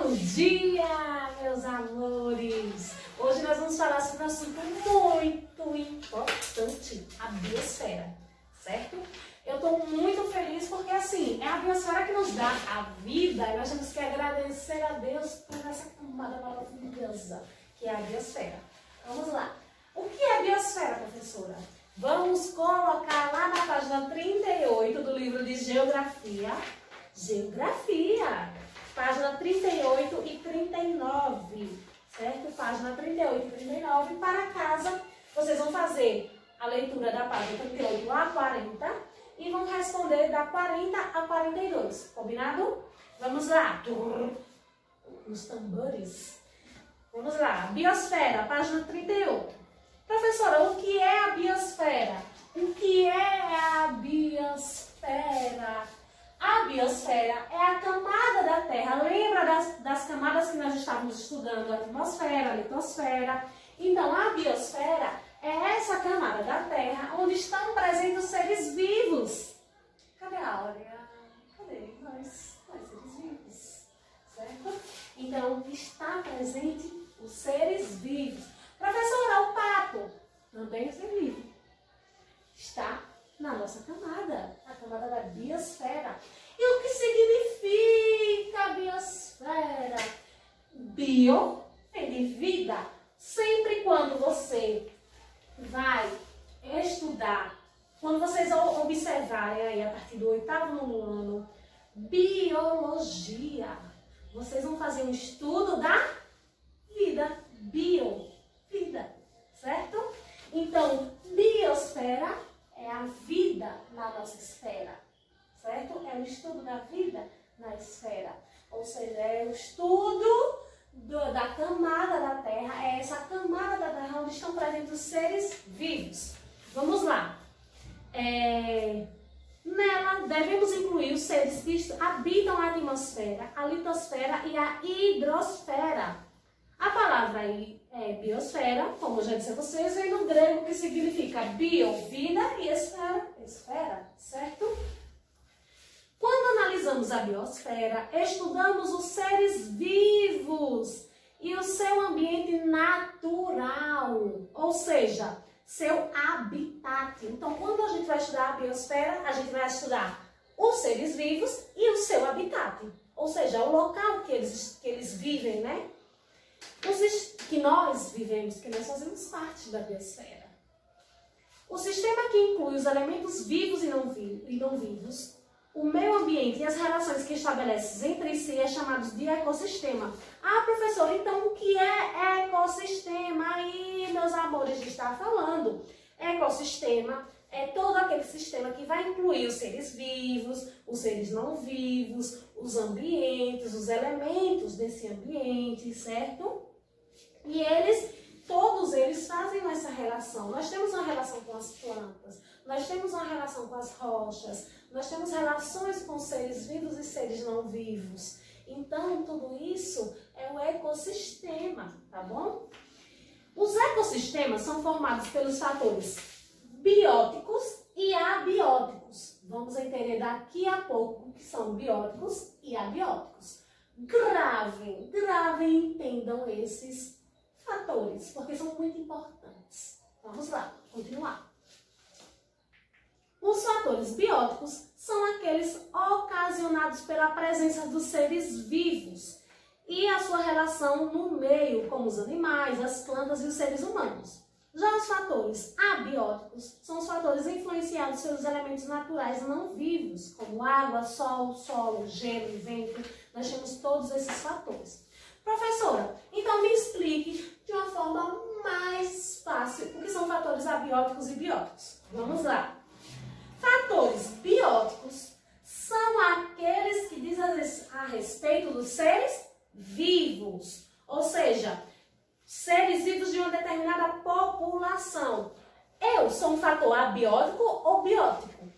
Bom dia, meus amores! Hoje nós vamos falar sobre um assunto muito importante, a biosfera, certo? Eu estou muito feliz porque, assim, é a biosfera que nos dá a vida e nós temos que agradecer a Deus por essa camada maravilhosa que é a biosfera. Vamos lá. O que é a biosfera, professora? Vamos colocar lá na página 38 do livro de Geografia. Geografia! Página 38 e 39, certo? Página 38 e 39. Para casa, vocês vão fazer a leitura da página 38 a 40 e vão responder da 40 a 42. Combinado? Vamos lá. Os tambores. Vamos lá. Biosfera, página 38. Professora, o que é a biosfera? O que é a biosfera? A biosfera é a camada da Terra. Lembra das camadas que nós estávamos estudando? A atmosfera, a litosfera. Então, a biosfera é essa camada da Terra onde estão presentes os seres vivos. Cadê a Áurea? Cadê nós seres vivos? Certo? Então, está presente os seres vivos. Professora, o pato também é ser vivo. Está na nossa camada, a camada da biosfera. E o que significa a biosfera? Bio vem de vida. Sempre quando você vai estudar, quando vocês observarem aí a partir do 8º ano, biologia, vocês vão fazer um estudo da vida. Bio, vida, certo? Então, biosfera é a vida na nossa esfera, certo? É o estudo da vida na esfera. Ou seja, é o estudo da camada da Terra, é essa camada da Terra onde estão presentes os seres vivos. Vamos lá. Nela devemos incluir os seres que habitam a atmosfera, a litosfera e a hidrosfera. A palavra aí é biosfera, como eu já disse a vocês, vem do grego que significa bio, vida, e esfera, esfera, certo? Quando analisamos a biosfera, estudamos os seres vivos e o seu ambiente natural, ou seja, seu habitat. Então, quando a gente vai estudar a biosfera, a gente vai estudar os seres vivos e o seu habitat, ou seja, o local que eles vivem, né? Que nós vivemos, que nós fazemos parte da biosfera. O sistema que inclui os elementos vivos e não vivos, o meio ambiente e as relações que estabelece entre si é chamado de ecossistema. Ah, professor, então o que é ecossistema? Aí, meus amores, está falando. Ecossistema é todo aquele sistema que vai incluir os seres vivos, os seres não vivos, os ambientes, os elementos desse ambiente, certo? E todos eles fazem essa relação. Nós temos uma relação com as plantas, nós temos uma relação com as rochas, nós temos relações com seres vivos e seres não vivos. Então, tudo isso é o ecossistema, tá bom? Os ecossistemas são formados pelos fatores bióticos e abióticos. Vamos entender daqui a pouco o que são bióticos e abióticos. Gravem, entendam esses fatores, porque são muito importantes. Vamos lá, continuar. Os fatores bióticos são aqueles ocasionados pela presença dos seres vivos e a sua relação no meio, como os animais, as plantas e os seres humanos. Já os fatores abióticos são os fatores influenciados pelos elementos naturais não vivos, como água, sol, solo, gelo e vento. Nós temos todos esses fatores. Professora, então me explique de uma forma mais fácil o que são fatores abióticos e bióticos. Vamos lá. Fatores bióticos são aqueles que dizem a respeito dos seres vivos, ou seja, seres vivos de uma determinada população. Eu sou um fator abiótico ou biótico?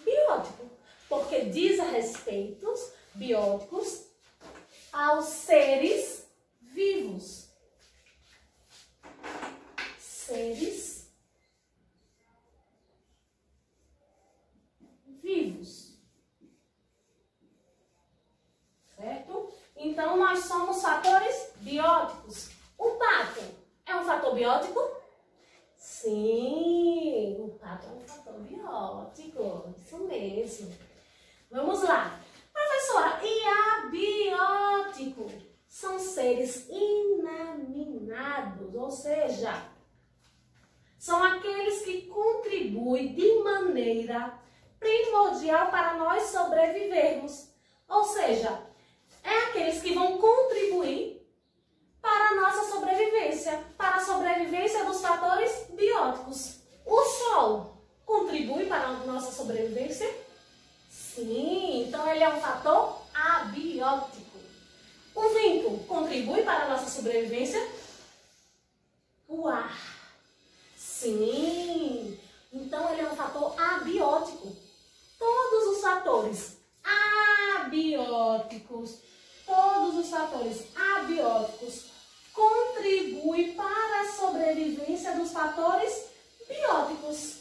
Biótico, porque diz a respeito, bióticos, aos seres vivos. Seres vivos. Certo? Então, nós nós somos fatores bióticos. O pato é um fator biótico? Sim, o pato é um fator biótico. Isso mesmo. Vamos lá. Professora, e abiótico? São seres inaminados, ou seja, são aqueles que contribuem de maneira primordial para nós sobrevivermos. Ou seja, é aqueles que vão contribuir para a nossa sobrevivência, para a sobrevivência dos fatores bióticos. O Sol contribui para a nossa sobrevivência? Sim, então ele é um fator abiótico. O vento contribui para a nossa sobrevivência? O ar. Sim, então ele é um fator abiótico. Todos os fatores abióticos, contribuem para a sobrevivência dos fatores bióticos.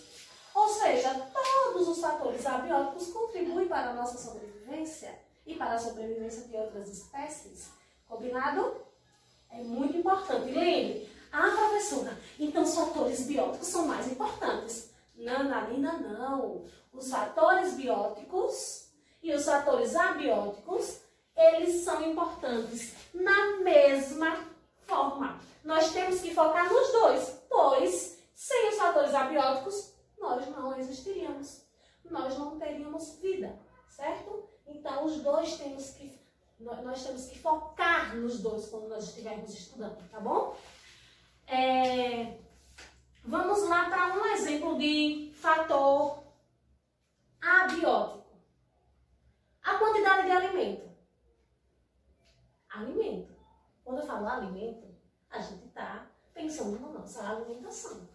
Ou seja, todos os fatores abióticos contribuem para a nossa sobrevivência e para a sobrevivência de outras espécies. Combinado? É muito importante. Lembre, professora, então os fatores bióticos são mais importantes. Nananina, não. Os fatores bióticos e os fatores abióticos, eles são importantes na mesma forma. Nós temos que focar nos dois, pois sem os fatores abióticos, nós não existiríamos. Nós não teríamos vida, certo? Então, os dois nós temos que focar nos dois quando nós estivermos estudando, tá bom? Vamos lá para um exemplo de fator abiótico. A quantidade de alimento. Alimento. Quando eu falo alimento, a gente está pensando na nossa alimentação.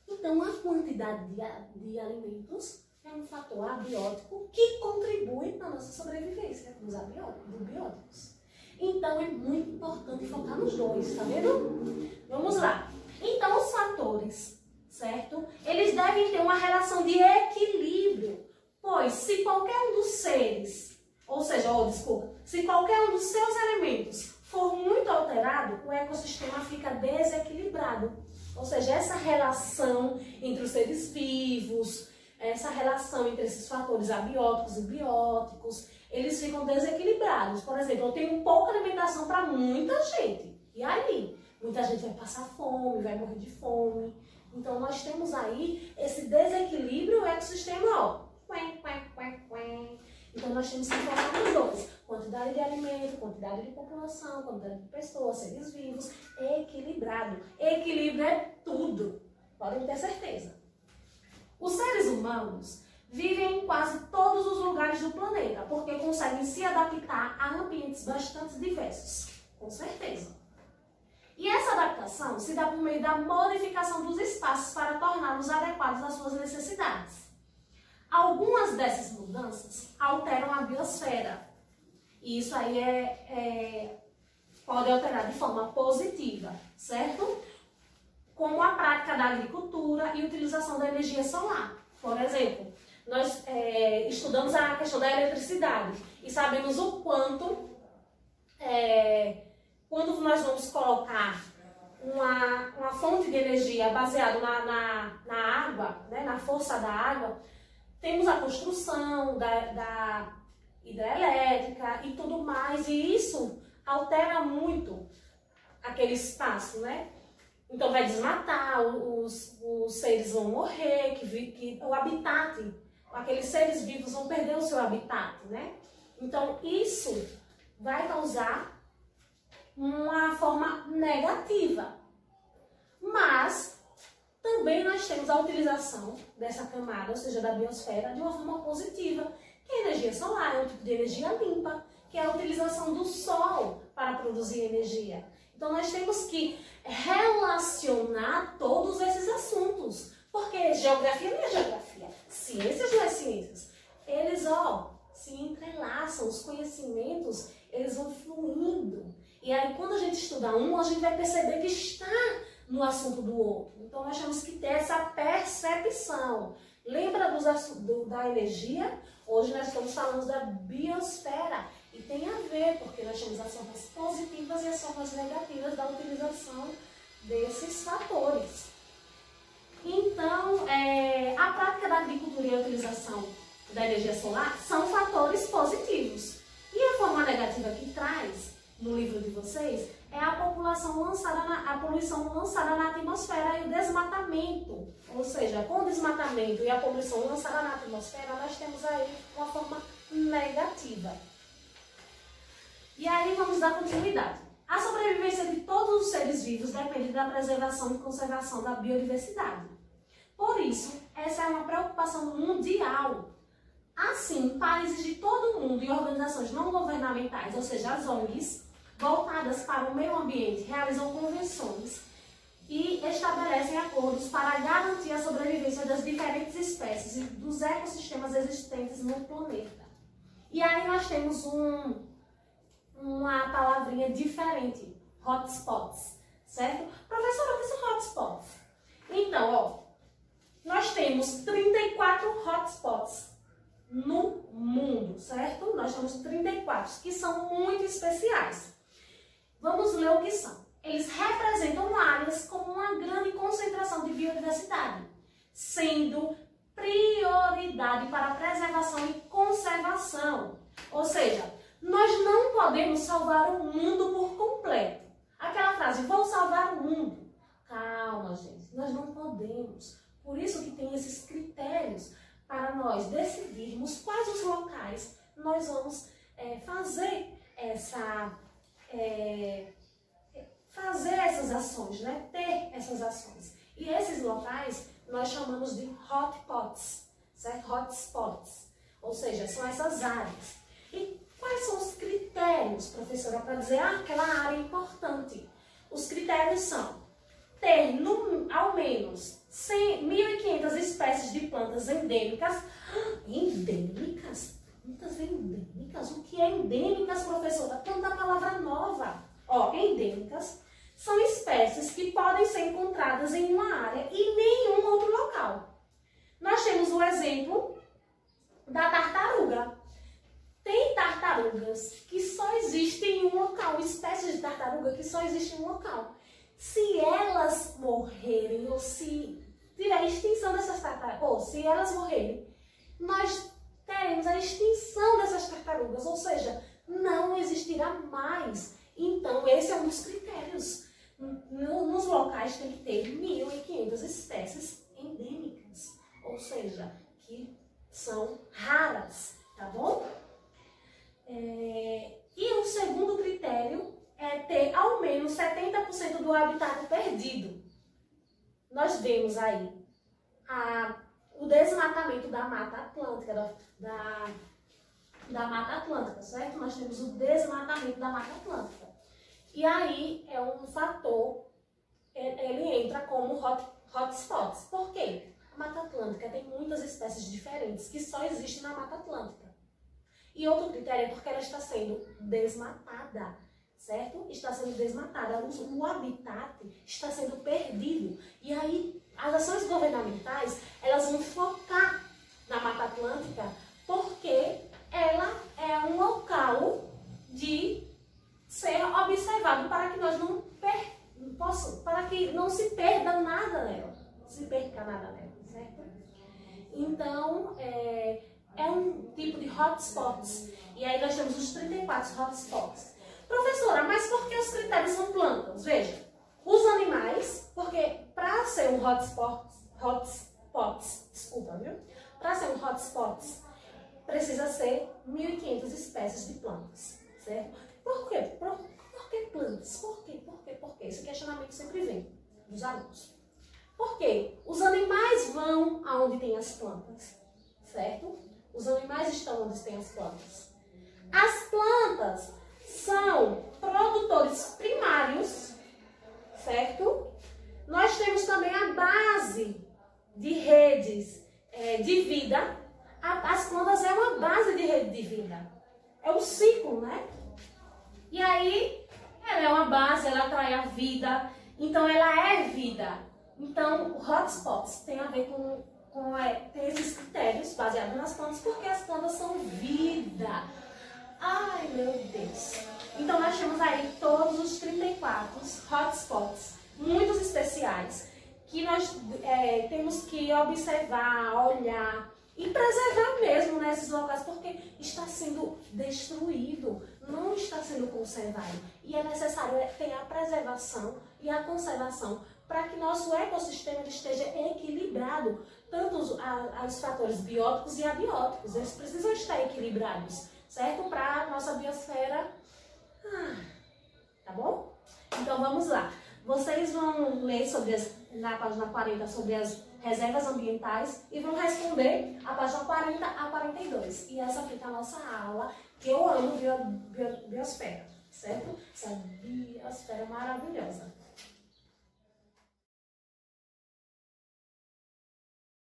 Então, a quantidade de alimentos é um fator abiótico que contribui para a nossa sobrevivência dos bióticos. Então, é muito importante focar nos dois, tá vendo? Vamos lá. Então, os fatores, certo? Eles devem ter uma relação de equilíbrio, pois se qualquer um dos seres, se qualquer um dos seus elementos for muito alterado, o ecossistema fica desequilibrado. Ou seja, essa relação entre os seres vivos, essa relação entre esses fatores abióticos e bióticos, eles ficam desequilibrados. Por exemplo, eu tenho pouca alimentação para muita gente. E aí? Muita gente vai passar fome, vai morrer de fome. Então, nós temos aí esse desequilíbrio, o ecossistema, ó. Então, nós temos que focar nos dois. Quantidade de alimento, quantidade de população, quantidade de pessoas, seres vivos, equilibrado. Equilíbrio é tudo. Podem ter certeza. Os seres humanos vivem em quase todos os lugares do planeta, porque conseguem se adaptar a ambientes bastante diversos. Com certeza. E essa adaptação se dá por meio da modificação dos espaços para torná-los adequados às suas necessidades. Algumas dessas mudanças alteram a biosfera. E isso aí pode alterar de forma positiva, certo? Como a prática da agricultura e utilização da energia solar. Por exemplo, nós estudamos a questão da eletricidade e sabemos o quanto, quando nós vamos colocar uma fonte de energia baseada na água, né, na força da água, temos a construção da hidrelétrica e tudo mais, e isso altera muito aquele espaço, né? Então vai desmatar, os seres vão morrer, que o habitat, aqueles seres vivos vão perder o seu habitat, né? Então isso vai causar uma forma negativa. Mas também nós temos a utilização dessa camada, ou seja, da biosfera, de uma forma positiva, que a energia solar é um tipo de energia limpa, que é a utilização do sol para produzir energia. Então nós temos que relacionar todos esses assuntos, porque geografia não é geografia, ciências não é ciências. Eles, se entrelaçam, os conhecimentos, eles vão fluindo. E aí quando a gente estuda a gente vai perceber que está no assunto do outro. Então nós temos que ter essa percepção. Lembra da energia? Hoje nós estamos falando da biosfera. E tem a ver, porque nós temos as formas positivas e as formas negativas da utilização desses fatores. Então, a prática da agricultura e a utilização da energia solar são fatores positivos. E a forma negativa que traz no livro de vocês é a poluição lançada na atmosfera e o desmatamento. Ou seja, com o desmatamento e a poluição lançada na atmosfera, nós temos aí uma forma negativa. E aí vamos dar continuidade. A sobrevivência de todos os seres vivos depende da preservação e conservação da biodiversidade. Por isso, essa é uma preocupação mundial. Assim, países de todo o mundo e organizações não governamentais, ou seja, as ONGs, voltadas para o meio ambiente, realizam convenções e estabelecem acordos para garantir a sobrevivência das diferentes espécies e dos ecossistemas existentes no planeta. E aí nós temos uma palavrinha diferente, hotspots, certo? Professora, o que são hotspots? Então, ó, nós temos 34 hotspots no mundo, certo? Nós temos 34, que são muito especiais. Vamos ler o que são. Eles representam áreas com uma grande concentração de biodiversidade, sendo prioridade para a preservação e conservação. Ou seja, nós não podemos salvar o mundo por completo. Aquela frase, vou salvar o mundo. Calma, gente, nós não podemos. Por isso que tem esses critérios para nós decidirmos quais os locais nós vamos fazer essas ações, né? Ter essas ações. E esses locais nós chamamos de hotspots, certo? Hotspots, ou seja, são essas áreas. E quais são os critérios, professora, para dizer aquela área é importante? Os critérios são ter ao menos 1.500 espécies de plantas endêmicas. Endêmicas? Plantas endêmicas? O que é endêmicas, professora? Tanta palavra nova. Ó, endêmicas são espécies que podem ser encontradas em uma área e em nenhum outro local. Nós temos o exemplo da tartaruga. Tem tartarugas que só existem em um local, espécies de tartaruga que só existem em um local. Se elas morrerem, ou se tiver extinção dessas tartarugas, ou se elas morrerem, nós teremos a extinção dessas tartarugas, ou seja, não existirá mais. Então, esse é um dos critérios. Nos locais tem que ter 1.500 espécies endêmicas, ou seja, que são raras, tá bom? E o segundo critério é ter ao menos 70% do habitat perdido. Nós vemos aí o desmatamento da Mata Atlântica, da Mata Atlântica, certo? Nós temos o desmatamento da Mata Atlântica. E aí é um fator, ele entra como hotspots. Por quê? A Mata Atlântica tem muitas espécies diferentes que só existem na Mata Atlântica. E outro critério é porque ela está sendo desmatada, certo? Está sendo desmatada, o habitat está sendo perdido. E aí as ações governamentais, elas vão focar na Mata Atlântica porque ela é um local de ser observado para que nós para que não se perda nada nela, certo? Então, é um tipo de hotspots. E aí nós temos os 34 hotspots. Professora, mas por que os critérios são plantas? Veja, os animais, porque para ser um desculpa, viu? Para ser um hotspots, precisa ser 1.500 espécies de plantas, certo? Por quê? Por que plantas? Por quê? Esse questionamento sempre vem dos alunos. Por quê? Os animais vão aonde tem as plantas, certo? Os animais estão onde tem as plantas. As plantas são produtores primários, certo? Nós temos também a base de redes de vida. As plantas é uma base de rede de vida. É um ciclo, né? E aí, ela é uma base, ela atrai a vida. Então, ela é vida. Então, o hotspots tem a ver tem esses critérios baseados nas plantas, porque as plantas são vida. Ai, meu Deus! Então, nós temos aí todos os 34 hotspots, muitos especiais, que nós temos que observar, olhar e preservar mesmo nesses locais, porque está sendo destruído, não está sendo conservado. E é necessário ter a preservação e a conservação para que nosso ecossistema esteja equilibrado, tanto os fatores bióticos e abióticos, eles precisam estar equilibrados, certo? Para a nossa biosfera, tá bom? Então vamos lá. Vocês vão ler na página 40 sobre as reservas ambientais e vão responder a página 40 a 42. E essa fica a nossa aula, que eu amo biosfera, certo? Essa biosfera maravilhosa.